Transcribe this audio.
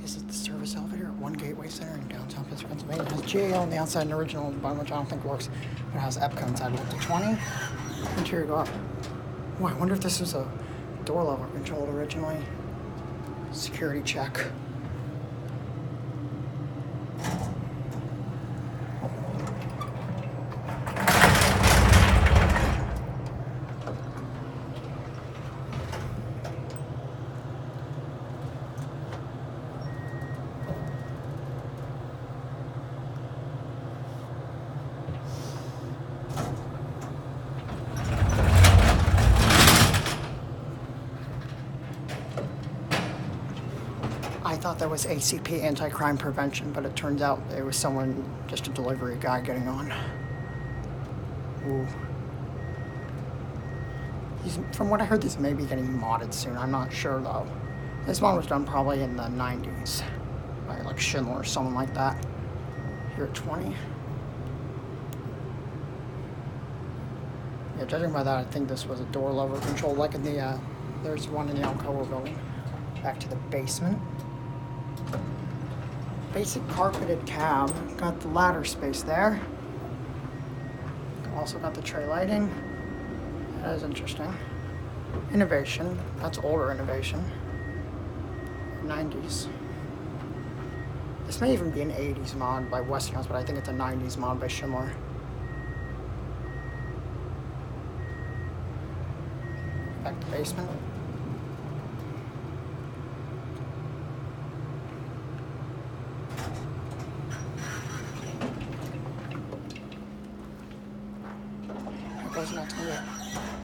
This is the service elevator at One Gateway Center in downtown Pittsburgh, Pennsylvania. It has GAL on the outside and original on the bottom, which I don't think works. But it has EPCO inside. Up to 20. Interior door. Oh, I wonder if this was a door level controlled originally. Security check. I thought that was ACP, anti-crime prevention, but it turns out it was someone, just a delivery guy getting on. Ooh. From what I heard, this may be getting modded soon. I'm not sure though. This one was done probably in the 90s by like Schindler or someone like that. Here at 20. Yeah, judging by that, I think this was a door lever control, like in the, there's one in the Alcoa Building. Back to the basement. Basic carpeted cab. Got the ladder space there. Also got the tray lighting. That is interesting. Innovation. That's older innovation. 90s. This may even be an 80s mod by Westinghouse, but I think it's a 90s mod by Schindler. Back to the basement.